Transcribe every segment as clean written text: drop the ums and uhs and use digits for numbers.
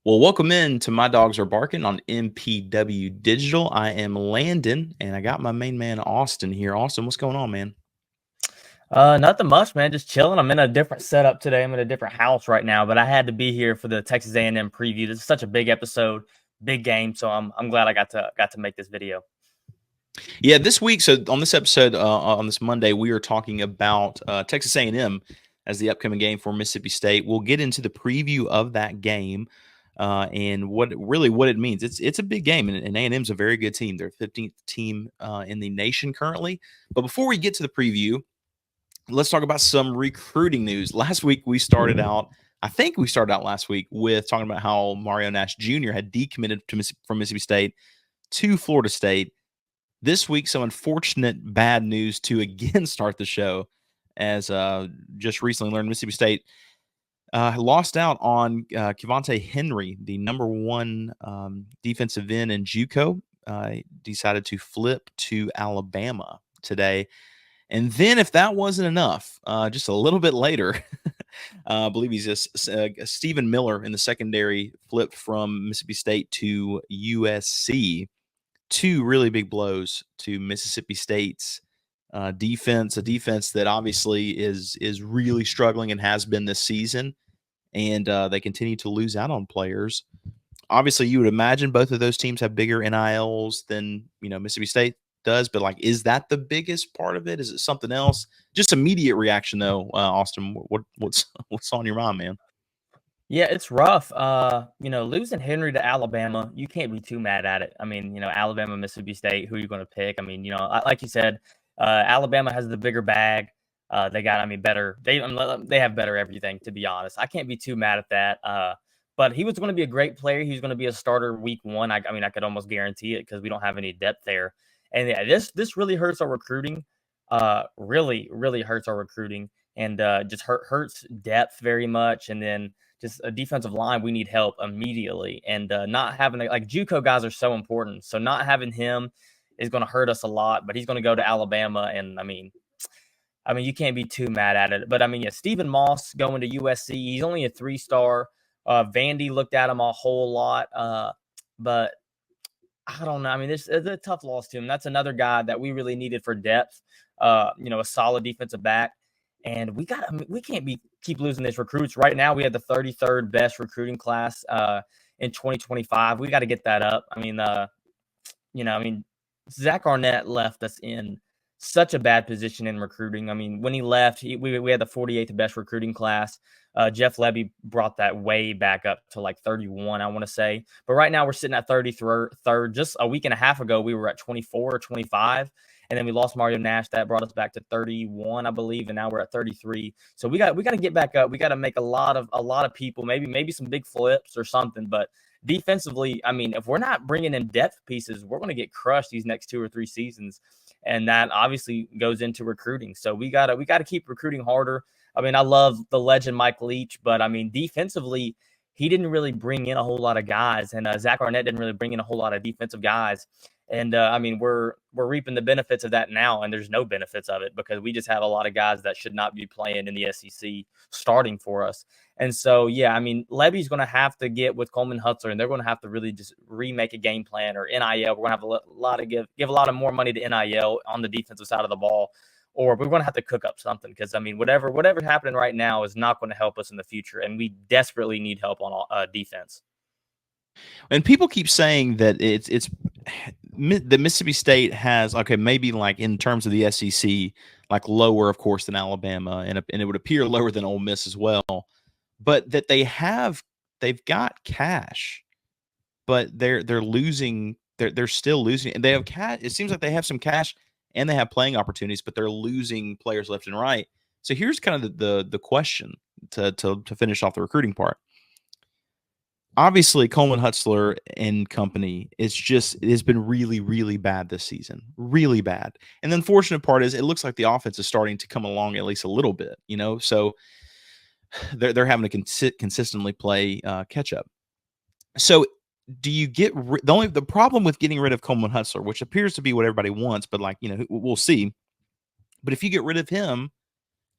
Well, welcome in to My Dogs Are Barking on MPW Digital. I am Landon, and I got my main man, Austin, here. Austin, what's going on, man? Nothing much, man. Just chilling. I'm in a different setup today. I'm in a different house right now, but I had to be here for the Texas A&M preview. This is such a big episode, big game. So I'm glad I got to make this video. Yeah, this week, so on this episode, on this Monday, we are talking about Texas A&M as the upcoming game for Mississippi State. We'll get into the preview of that game and what it means. It's a big game, and A&M's a very good team. They're 15th team in the nation currently. But before we get to the preview, let's talk about some recruiting news. Last week we started out, I think we started out last week with talking about how Mario Nash Jr. had decommitted from Mississippi State to Florida State. This week, some unfortunate bad news to again start the show, as just recently learned Mississippi State lost out on Kevontae Henry, the number one defensive end in JUCO. Decided to flip to Alabama today. And then, if that wasn't enough, just a little bit later, I believe he's Stephen Miller in the secondary flipped from Mississippi State to USC. Two really big blows to Mississippi State's defense, a defense that obviously is really struggling and has been this season. And they continue to lose out on players. Obviously, you would imagine both of those teams have bigger NILs than Mississippi State does, but like, is that the biggest part of it? Is it something else? Just immediate reaction though, Austin. What's on your mind, man? Yeah, it's rough. Losing Henry to Alabama, you can't be too mad at it. I mean, Alabama, Mississippi State, who are you going to pick? I mean, like you said, Alabama has the bigger bag. They got, I mean, better. They have better everything. To be honest, I can't be too mad at that. But he was going to be a great player. He was going to be a starter week one. I mean, I could almost guarantee it because we don't have any depth there. And yeah, this really hurts our recruiting. Really hurts our recruiting, and just hurts depth very much. And then just a defensive line, we need help immediately. And not having like JUCO guys are so important. So not having him is going to hurt us a lot. But he's going to go to Alabama, and I mean, you can't be too mad at it. But I mean, yeah, Stephen Moss going to USC. He's only a 3-star. Vandy looked at him a whole lot, but I don't know. I mean, it's a tough loss to him. That's another guy that we really needed for depth. A solid defensive back. And we can't keep losing these recruits. Right now, we have the 33rd best recruiting class in 2025. We got to get that up. I mean, Zach Arnett left us in such a bad position in recruiting. I mean, when he left, we had the 48th best recruiting class. Jeff Levy brought that way back up to like 31, I want to say. But right now, we're sitting at 33rd. Just a week and a half ago, we were at 24 or 25. And then we lost Mario Nash. That brought us back to 31, I believe, and now we're at 33. So we got to get back up. We got to make a lot of people, maybe some big flips or something. But defensively, I mean, if we're not bringing in depth pieces, we're going to get crushed these next 2 or 3 seasons, and that obviously goes into recruiting. So we got to keep recruiting harder. I mean, I love the legend Mike Leach, but I mean, defensively, he didn't really bring in a whole lot of guys, and Zach Arnett didn't really bring in a whole lot of defensive guys. And I mean, we're reaping the benefits of that now, and there's no benefits of it because we just have a lot of guys that should not be playing in the SEC starting for us. And so, yeah, I mean, Levy's going to have to get with Coleman Hutzler, and they're going to have to really just remake a game plan, or NIL. We're going to have give a lot of more money to NIL on the defensive side of the ball, or we're going to have to cook up something because, I mean, whatever's happening right now is not going to help us in the future, and we desperately need help on defense. And people keep saying that it's the Mississippi State has, okay, maybe like in terms of the SEC, like lower, of course, than Alabama, and it would appear lower than Ole Miss as well. But that they've got cash, but they're losing. They're still losing, and they have cash. It seems like they have some cash and they have playing opportunities, but they're losing players left and right. So here's kind of the question to finish off the recruiting part. Obviously, Coleman Hutzler and company it has been really, really bad this season. Really bad. And the unfortunate part is it looks like the offense is starting to come along at least a little bit, So they're having to consistently play catch up. So do you get the problem with getting rid of Coleman Hutzler, which appears to be what everybody wants, but we'll see. But if you get rid of him,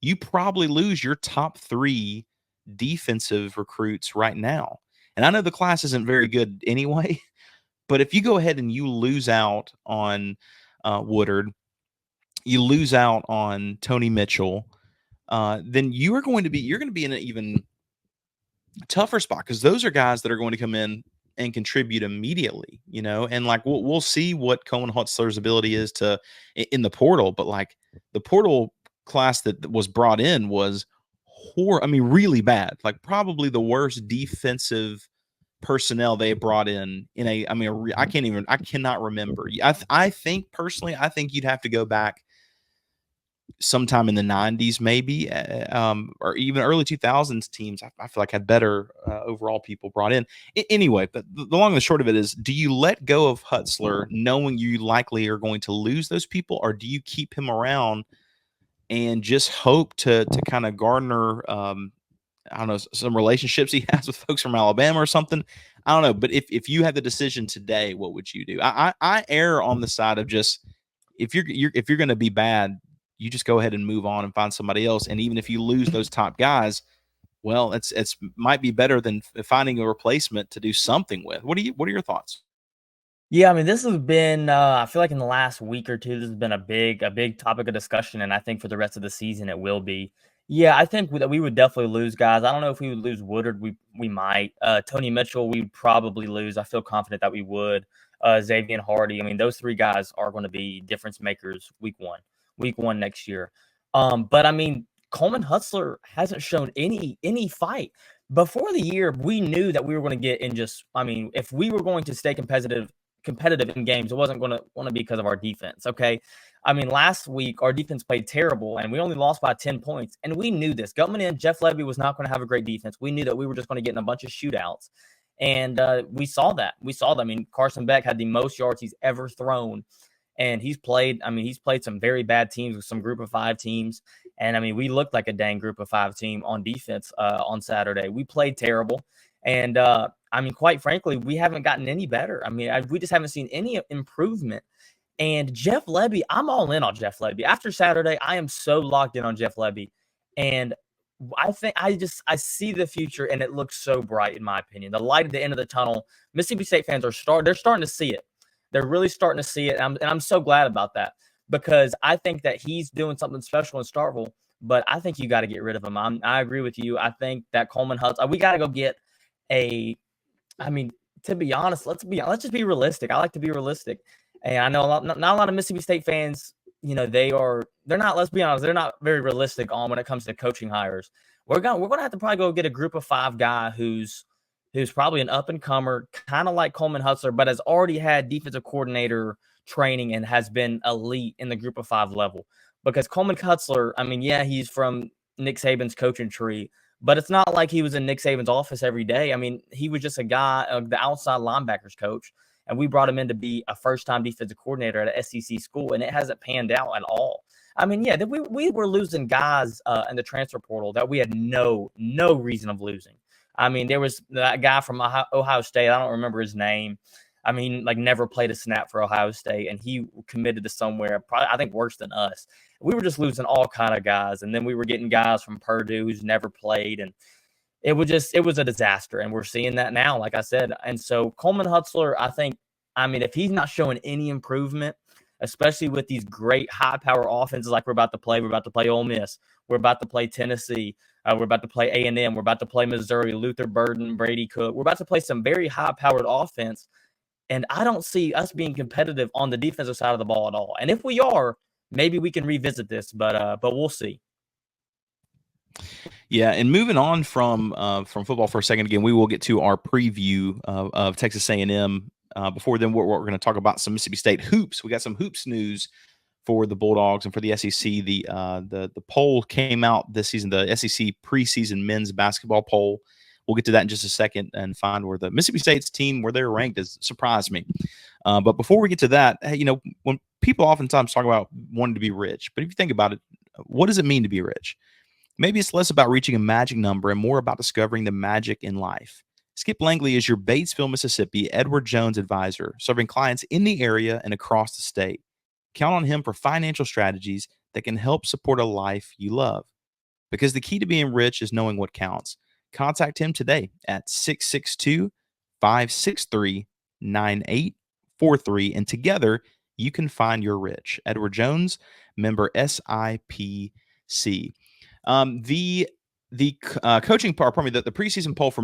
you probably lose your top 3 defensive recruits right now. And I know the class isn't very good anyway, but if you go ahead and you lose out on Woodard, you lose out on Tony Mitchell, then you're going to be in an even tougher spot because those are guys that are going to come in and contribute immediately, and like we'll see what Cohen Hutzler's ability is in the portal, but like the portal class that was brought in was really bad, like probably the worst defensive personnel they brought in I cannot remember. I think personally, I think you'd have to go back sometime in the 90s, maybe, or even early 2000s teams, I feel like had better overall people brought in. Anyway, but the long and the short of it is, do you let go of Hutzler knowing you likely are going to lose those people, or do you keep him around and just hope to kind of garner, I don't know, some relationships he has with folks from Alabama or something? I don't know. But if you had the decision today, what would you do? I err on the side of just, if you're going to be bad, you just go ahead and move on and find somebody else. And even if you lose those top guys, well, it's might be better than finding a replacement to do something with. What are your thoughts? Yeah, I mean, this has been, I feel like in the last week or two, this has been a big topic of discussion, and I think for the rest of the season, it will be. Yeah, I think that we would definitely lose guys. I don't know if we would lose Woodard. We might. Tony Mitchell, we'd probably lose. I feel confident that we would. Xavier Hardy. I mean, those three guys are going to be difference makers week one next year. But I mean, Coleman Hutzler hasn't shown any fight. Before the year, we knew that we were going to get in just, I mean, if we were going to stay competitive in games, it wasn't going to be because of our defense. Okay. I mean, last week our defense played terrible and we only lost by 10 points. And we knew this going in. Jeff Lebby was not going to have a great defense. We knew that we were just going to get in a bunch of shootouts. And we saw that. I mean, Carson Beck had the most yards he's ever thrown. And he's played some very bad teams with some group of 5 teams. And I mean, we looked like a dang group of 5 team on defense on Saturday. We played terrible. And I mean, quite frankly, we haven't gotten any better. I mean, we just haven't seen any improvement. And Jeff Lebby, I'm all in on Jeff Lebby. After Saturday, I am so locked in on Jeff Lebby. And I think I see the future, and it looks so bright, in my opinion. The light at the end of the tunnel. Mississippi State fans they're starting to see it. They're really starting to see it. And I'm so glad about that, because I think that he's doing something special in Starkville, but I think you got to get rid of him. I agree with you. I think that Coleman Hutz, we got to go get I mean, to be honest, let's just be realistic. I like to be realistic. And I know not a lot of Mississippi State fans, they're not, let's be honest, they're not very realistic on when it comes to coaching hires. We're going to have to probably go get a group of 5 guy who's probably an up and comer, kind of like Coleman Hutzler, but has already had defensive coordinator training and has been elite in the group of 5 level. Because Coleman Hutzler, I mean, yeah, he's from Nick Saban's coaching tree, but it's not like he was in Nick Saban's office every day. I mean, he was just a guy, the outside linebackers coach, and we brought him in to be a first-time defensive coordinator at an SEC school, and it hasn't panned out at all. I mean, yeah, we were losing guys in the transfer portal that we had no reason of losing. I mean, there was that guy from Ohio State. I don't remember his name. I mean, like never played a snap for Ohio State, and he committed to somewhere, probably, I think, worse than us. We were just losing all kind of guys, and then we were getting guys from Purdue who's never played, and it was a disaster. And we're seeing that now, like I said. And so Coleman Hutzler, I mean, if he's not showing any improvement, especially with these great high-power offenses like we're about to play Ole Miss, we're about to play Tennessee, we're about to play A&M, we're about to play Missouri, Luther Burden, Brady Cook. We're about to play some very high-powered offense, and I don't see us being competitive on the defensive side of the ball at all. And if we are, maybe we can revisit this, but we'll see. Yeah, and moving on from football for a second, again, we will get to our preview of Texas A&M. Before then, we're going to talk about some Mississippi State hoops. We got some hoops news for the Bulldogs and for the SEC. The poll came out this season, the SEC preseason men's basketball poll. We'll get to that in just a second and find where the Mississippi State's team, where they're ranked, has surprised me. But before we get to that, when people oftentimes talk about wanting to be rich, but if you think about it, what does it mean to be rich? Maybe it's less about reaching a magic number and more about discovering the magic in life. Skip Langley is your Batesville, Mississippi, Edward Jones advisor, serving clients in the area and across the state. Count on him for financial strategies that can help support a life you love. Because the key to being rich is knowing what counts. contact him today at 662-563-9843. And together, you can find your rich. Edward Jones, member SIPC. The coaching part, pardon me, the preseason poll for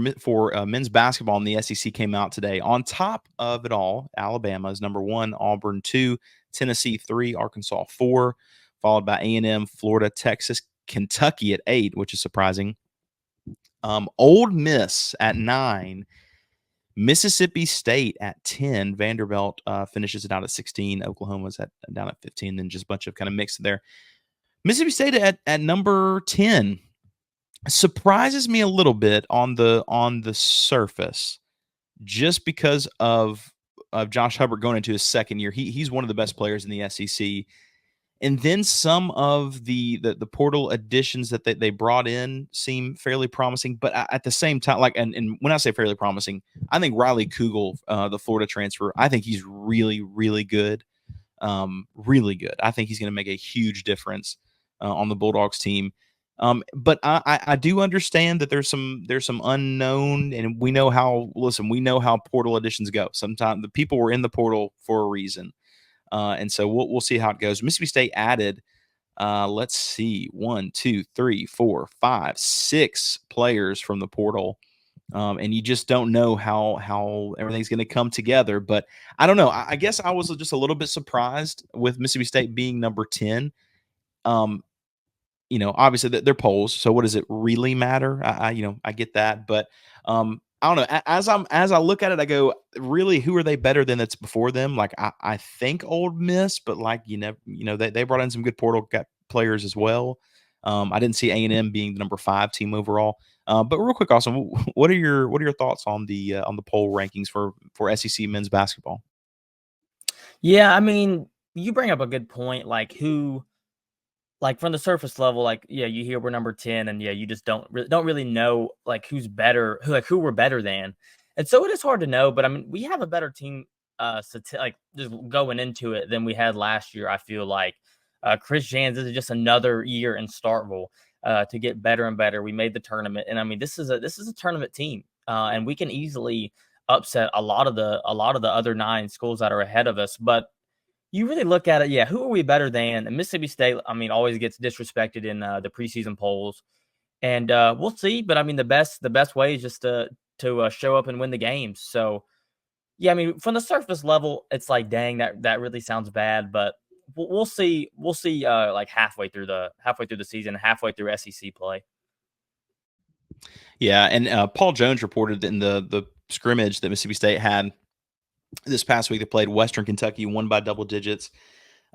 men's basketball in the SEC came out today. On top of it all, Alabama is number 1, Auburn 2, Tennessee 3, Arkansas 4, followed by A&M, Florida, Texas, Kentucky at 8, which is surprising. Ole Miss at 9, Mississippi State at 10, Vanderbilt finishes it out at 16, Oklahoma's down at 15, then just a bunch of kind of mixed there. Mississippi State at number 10 surprises me a little bit on the surface, just because of Josh Hubbard going into his second year. He's one of the best players in the SEC. And then some of the portal additions that they brought in seem fairly promising, but at the same time, and when I say fairly promising, I think Riley Kugel, the Florida transfer, I think he's really, really good. Really good. I think he's going to make a huge difference on the Bulldogs team. But I do understand that there's some unknown, and we know how portal additions go. Sometimes the people were in the portal for a reason. And so we'll see how it goes. Mississippi State added, let's see, 1, 2, 3, 4, 5, 6 players from the portal. And you just don't know how everything's going to come together. But I don't know. I guess I was just a little bit surprised with Mississippi State being number 10. Obviously they're polls. So what does it really matter? I get that, but I don't know. As I look at it, I go, really, who are they better than that's before them? Like I think Ole Miss, but they brought in some good portal players as well. I didn't see A&M being the number 5 team overall. But real quick, Austin, what are your thoughts on the poll rankings for SEC men's basketball? Yeah, I mean, you bring up a good point. Like from the surface level, you hear we're number 10, and you just don't really know who's better, who we're better than, and so it is hard to know. But I mean, we have a better team, just going into it than we had last year. I feel like Chris Jans, this is just another year in Starkville to get better and better. We made the tournament, and I mean, this is a tournament team, and we can easily upset a lot of the other 9 schools that are ahead of us, but. You really look at it, who are we better than? And Mississippi State, I mean, always gets disrespected in the preseason polls. And we'll see. But, I mean, the best way is just to show up and win the games. So, I mean, from the surface level, it's like, dang, that really sounds bad. But we'll see. We'll see halfway through the season, halfway through SEC play. Yeah, and Paul Jones reported in the scrimmage that Mississippi State had this past week. They played Western Kentucky, won by double digits,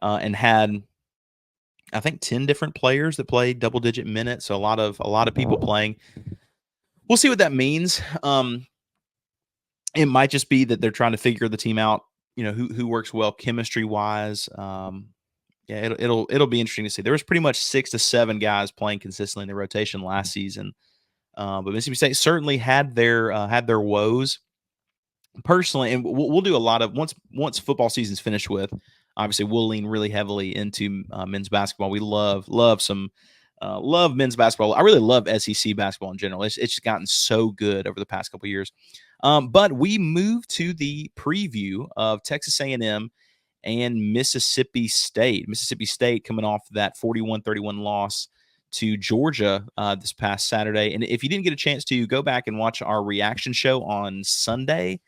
and had, I think, 10 different players that played double-digit minutes. So a lot of people playing. We'll see what that means. It might just be that they're trying to figure the team out. Who works well chemistry wise. It'll be interesting to see. There was pretty much 6 to 7 guys playing consistently in the rotation last season, but Mississippi State certainly had their woes. Personally, and we'll do a lot of once football season's finished with, obviously we'll lean really heavily into men's basketball. We love men's basketball. I really love SEC basketball in general. It's just gotten so good over the past couple of years. But we move to the preview of Texas A&M and Mississippi State. Mississippi State coming off that 41-31 loss to Georgia this past Saturday. And if you didn't get a chance to, go back and watch our reaction show on Sunday.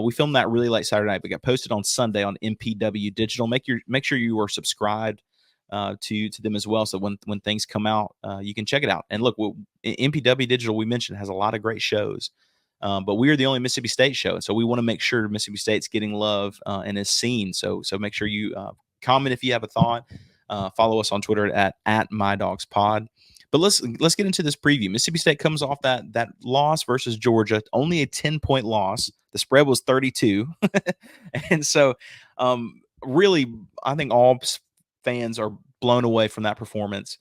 We filmed that really late Saturday night, but got posted on Sunday on MPW Digital. Make sure you are subscribed to them as well, so when things come out, you can check it out. And look, MPW Digital, we mentioned, has a lot of great shows, but we are the only Mississippi State show, and so we want to make sure Mississippi State's getting love and is seen. So make sure you comment if you have a thought. Follow us on Twitter at MyDawgsPod. But let's get into this preview. Mississippi State comes off that loss versus Georgia, only a 10-point loss. The spread was 32. And so really, I think all fans are blown away from that performance.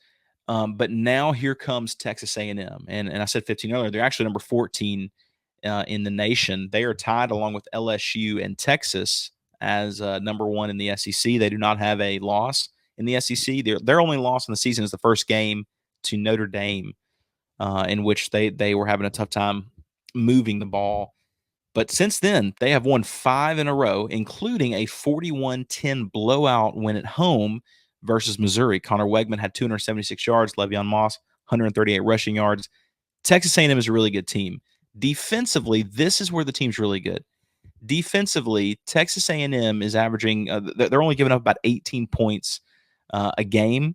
But now here comes Texas A&M. And I said 15 earlier. They're actually number 14 in the nation. They are tied along with LSU and Texas as number 1 in the SEC. They do not have a loss in the SEC. Their only loss in the season is the first game to Notre Dame. in which they were having a tough time moving the ball. But since then, they have won 5 in a row, including a 41-10 blowout win at home versus Missouri. Connor Wegman had 276 yards, Le'Veon Moss 138 rushing yards. Texas A&M is a really good team. Defensively, this is where the team's really good. Defensively, Texas A&M is averaging they're only giving up about 18 points a game,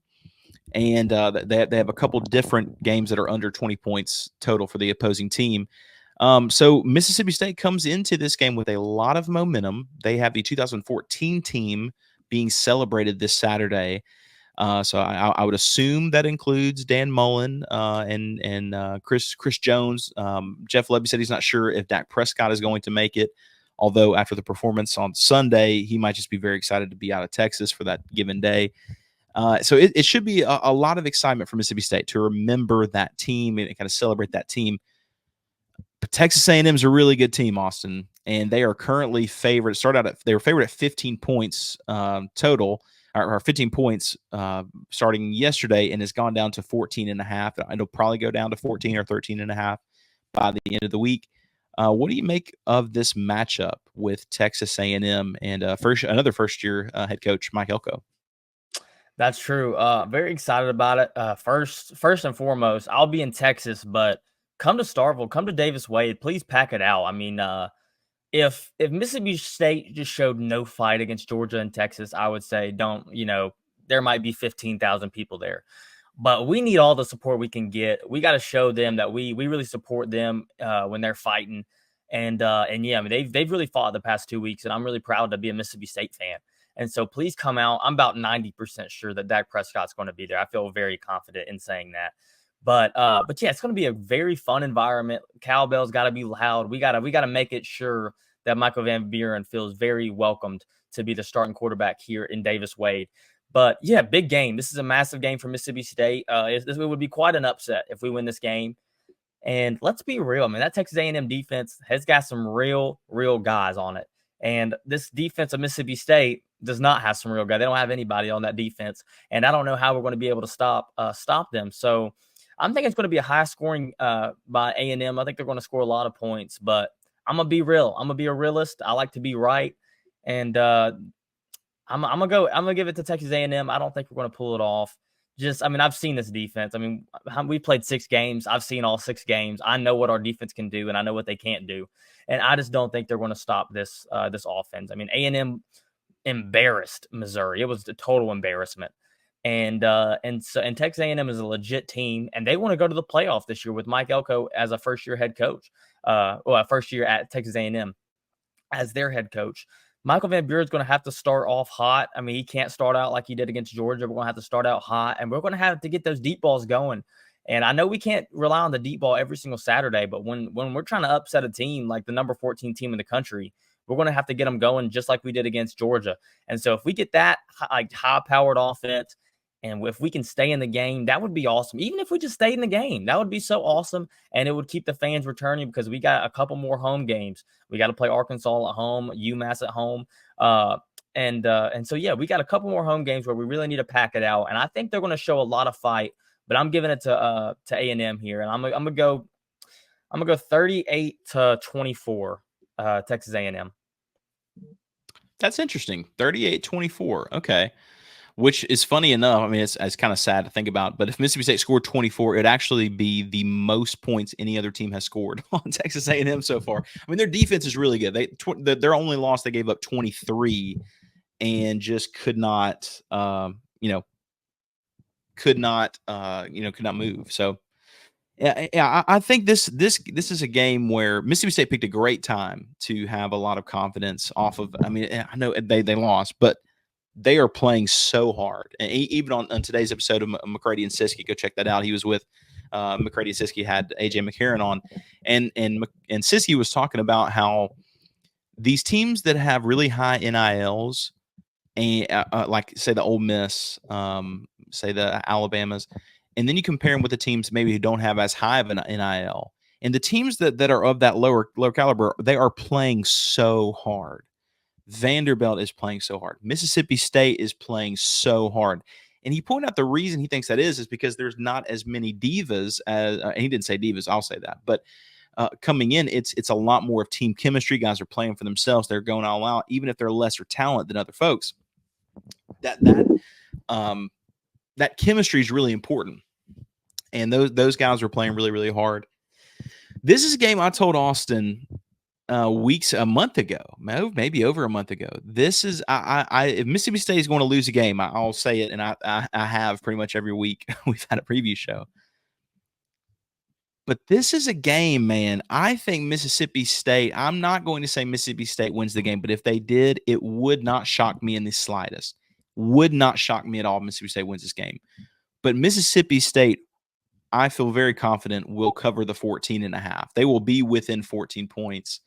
and they have a couple different games that are under 20 points total for the opposing team. So Mississippi State comes into this game with a lot of momentum. They have the 2014 team being celebrated this Saturday. So I would assume that includes Dan Mullen and Chris Jones. Jeff Lebby said he's not sure if Dak Prescott is going to make it, although after the performance on Sunday, he might just be very excited to be out of Texas for that given day. So it should be a lot of excitement for Mississippi State to remember that team and kind of celebrate that team. But Texas A&M is a really good team, Austin, and they are currently favored. They were favored at 15 points total, or 15 points starting yesterday, and has gone down to 14.5. It'll probably go down to 14 or 13.5 by the end of the week. What do you make of this matchup with Texas A&M and another first-year head coach Mike Elko? That's true. Very excited about it. First and foremost, I'll be in Texas, but come to Starkville, come to Davis Wade. Please pack it out. I mean, if Mississippi State just showed no fight against Georgia and Texas, I would say don't. There might be 15,000 people there, but we need all the support we can get. We got to show them that we really support them when they're fighting. And yeah, I mean they've really fought the past 2 weeks, and I'm really proud to be a Mississippi State fan. And so please come out. I'm about 90% sure that Dak Prescott's going to be there. I feel very confident in saying that. But yeah, it's going to be a very fun environment. Cowbell's got to be loud. We got to make it sure that Michael Van Buren feels very welcomed to be the starting quarterback here in Davis Wade. But yeah, big game. This is a massive game for Mississippi State. It would be quite an upset if we win this game. And let's be real, man. That Texas A&M defense has got some real guys on it. And this defense of Mississippi State does not have some real guys. They don't have anybody on that defense. And I don't know how we're going to be able to stop them. So I'm thinking it's going to be a high scoring by A&M. I think they're going to score a lot of points, but I'm going to be real. I'm going to be a realist. I like to be right. And I'm going to give it to Texas A&M. I don't think we're going to pull it off. I've seen this defense. I mean, we played 6 games. I've seen all 6 games. I know what our defense can do, and I know what they can't do. And I just don't think they're going to stop this offense. I mean, A&M embarrassed Missouri. It was a total embarrassment. And Texas A&M is a legit team, and they want to go to the playoff this year with Mike Elko as a first-year head coach. First year at Texas A&M as their head coach. Michael Van Buren's going to have to start off hot. I mean, he can't start out like he did against Georgia. We're going to have to start out hot, and we're going to have to get those deep balls going. And I know we can't rely on the deep ball every single Saturday, but when we're trying to upset a team like the number 14 team in the country, we're going to have to get them going just like we did against Georgia. And so if we get that high-powered offense, and if we can stay in the game, that would be awesome. Even if we just stayed in the game, that would be so awesome. And it would keep the fans returning because we got a couple more home games. We got to play Arkansas at home, UMass at home. And so, yeah, we got a couple more home games where we really need to pack it out. And I think they're going to show a lot of fight, but I'm giving it to A&M here. And I'm going to go 38-24, Texas A&M. That's interesting. 38-24. Okay. Which is funny enough. I mean, it's kind of sad to think about. But if Mississippi State scored 24, it'd actually be the most points any other team has scored on Texas A&M so far. I mean, their defense is really good. Their only loss, they gave up 23 and just could not move. So, yeah, I think this is a game where Mississippi State picked a great time to have a lot of confidence off of. I mean, I know they lost, but they are playing so hard. And even on today's episode of McCready and Siskey, go check that out. He was with McCready and Siskey, had AJ McCarron on, and Siskey was talking about how these teams that have really high NILs, and like say the Ole Miss, say the Alabamas, and then you compare them with the teams maybe who don't have as high of an NIL, and the teams that are of that lower caliber, they are playing so hard. Vanderbilt is playing so hard. Mississippi State is playing so hard. And he pointed out the reason he thinks that is because there's not as many divas as and he didn't say divas, I'll say that, but coming in, it's a lot more of team chemistry. Guys are playing for themselves. They're going all out, even if they're lesser talent than other folks. That chemistry is really important. And those guys were playing really, really hard. This is a game I told Austin a month ago, maybe over a month ago. This is if Mississippi State is going to lose a game, I'll say it, and I have pretty much every week we've had a preview show. But this is a game, man. I think Mississippi State, I'm not going to say Mississippi State wins the game, but if they did, it would not shock me in the slightest. Would not shock me at all if Mississippi State wins this game. But Mississippi State, I feel very confident, will cover the 14.5. They will be within 14 points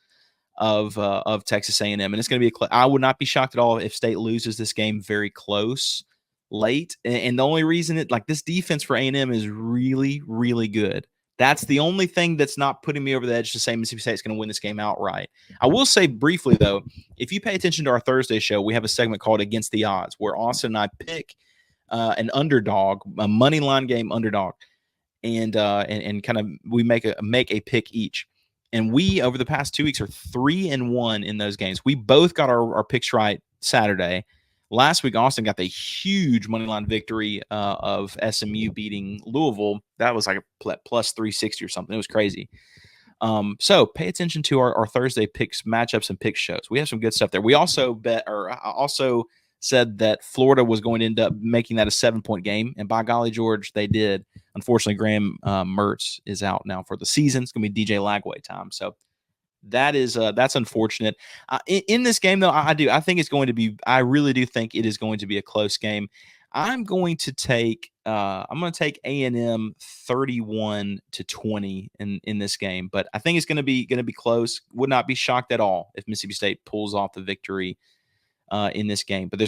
of Texas A&M, and it's going to be I would not be shocked at all if State loses this game very close late. And the only reason this defense for A&M is really, really good. That's the only thing that's not putting me over the edge to say Mississippi State's going to win this game outright. I will say briefly, though, if you pay attention to our Thursday show, we have a segment called Against the Odds, where Austin and I pick an underdog, a money line game underdog, and kind of we make a pick each. And we, over the past 2 weeks, are 3-1 in those games. We both got our picks right Saturday. Last week, Austin got the huge moneyline victory of SMU beating Louisville. That was like a plus 360 or something. It was crazy. So pay attention to our Thursday picks, matchups, and pick shows. We have some good stuff there. We also said that Florida was going to end up making that a 7-point game, and by golly, George, they did. Unfortunately, Graham Mertz is out now for the season. It's going to be DJ Lagway time. So that's unfortunate. In this game, though, I think it's going to be. I really do think it is going to be a close game. I'm going to take A&M 31-20 in this game, but I think it's going to be close. Would not be shocked at all if Mississippi State pulls off the victory in this game. But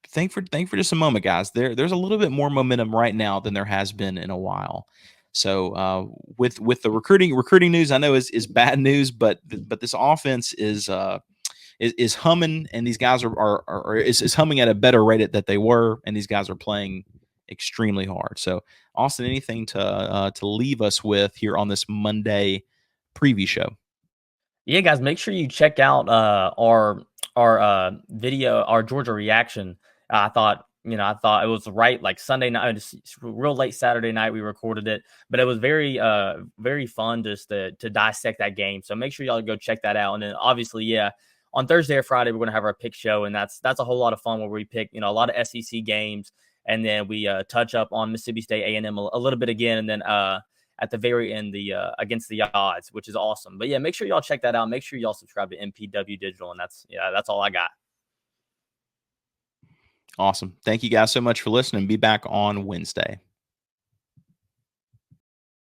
think for just a moment, guys. There's a little bit more momentum right now than there has been in a while. So with the recruiting news, I know is bad news, but this offense is humming, and these guys is humming at a better rate that they were, and these guys are playing extremely hard. So Austin, anything to leave us with here on this Monday preview show? Yeah, guys, make sure you check out our video, our Georgia reaction. I thought it was right, like Sunday night, just real late Saturday night we recorded it, but it was very very fun just to dissect that game. So make sure y'all go check that out. And then obviously, yeah, on Thursday or Friday we're gonna have our pick show, and that's a whole lot of fun where we pick a lot of SEC games, and then we touch up on Mississippi State A&M a little bit again, and then at the very end, the Against the Odds, which is awesome. But yeah, make sure y'all check that out. Make sure y'all subscribe to MPW Digital, and that's all I got. Awesome. Thank you guys so much for listening. Be back on Wednesday.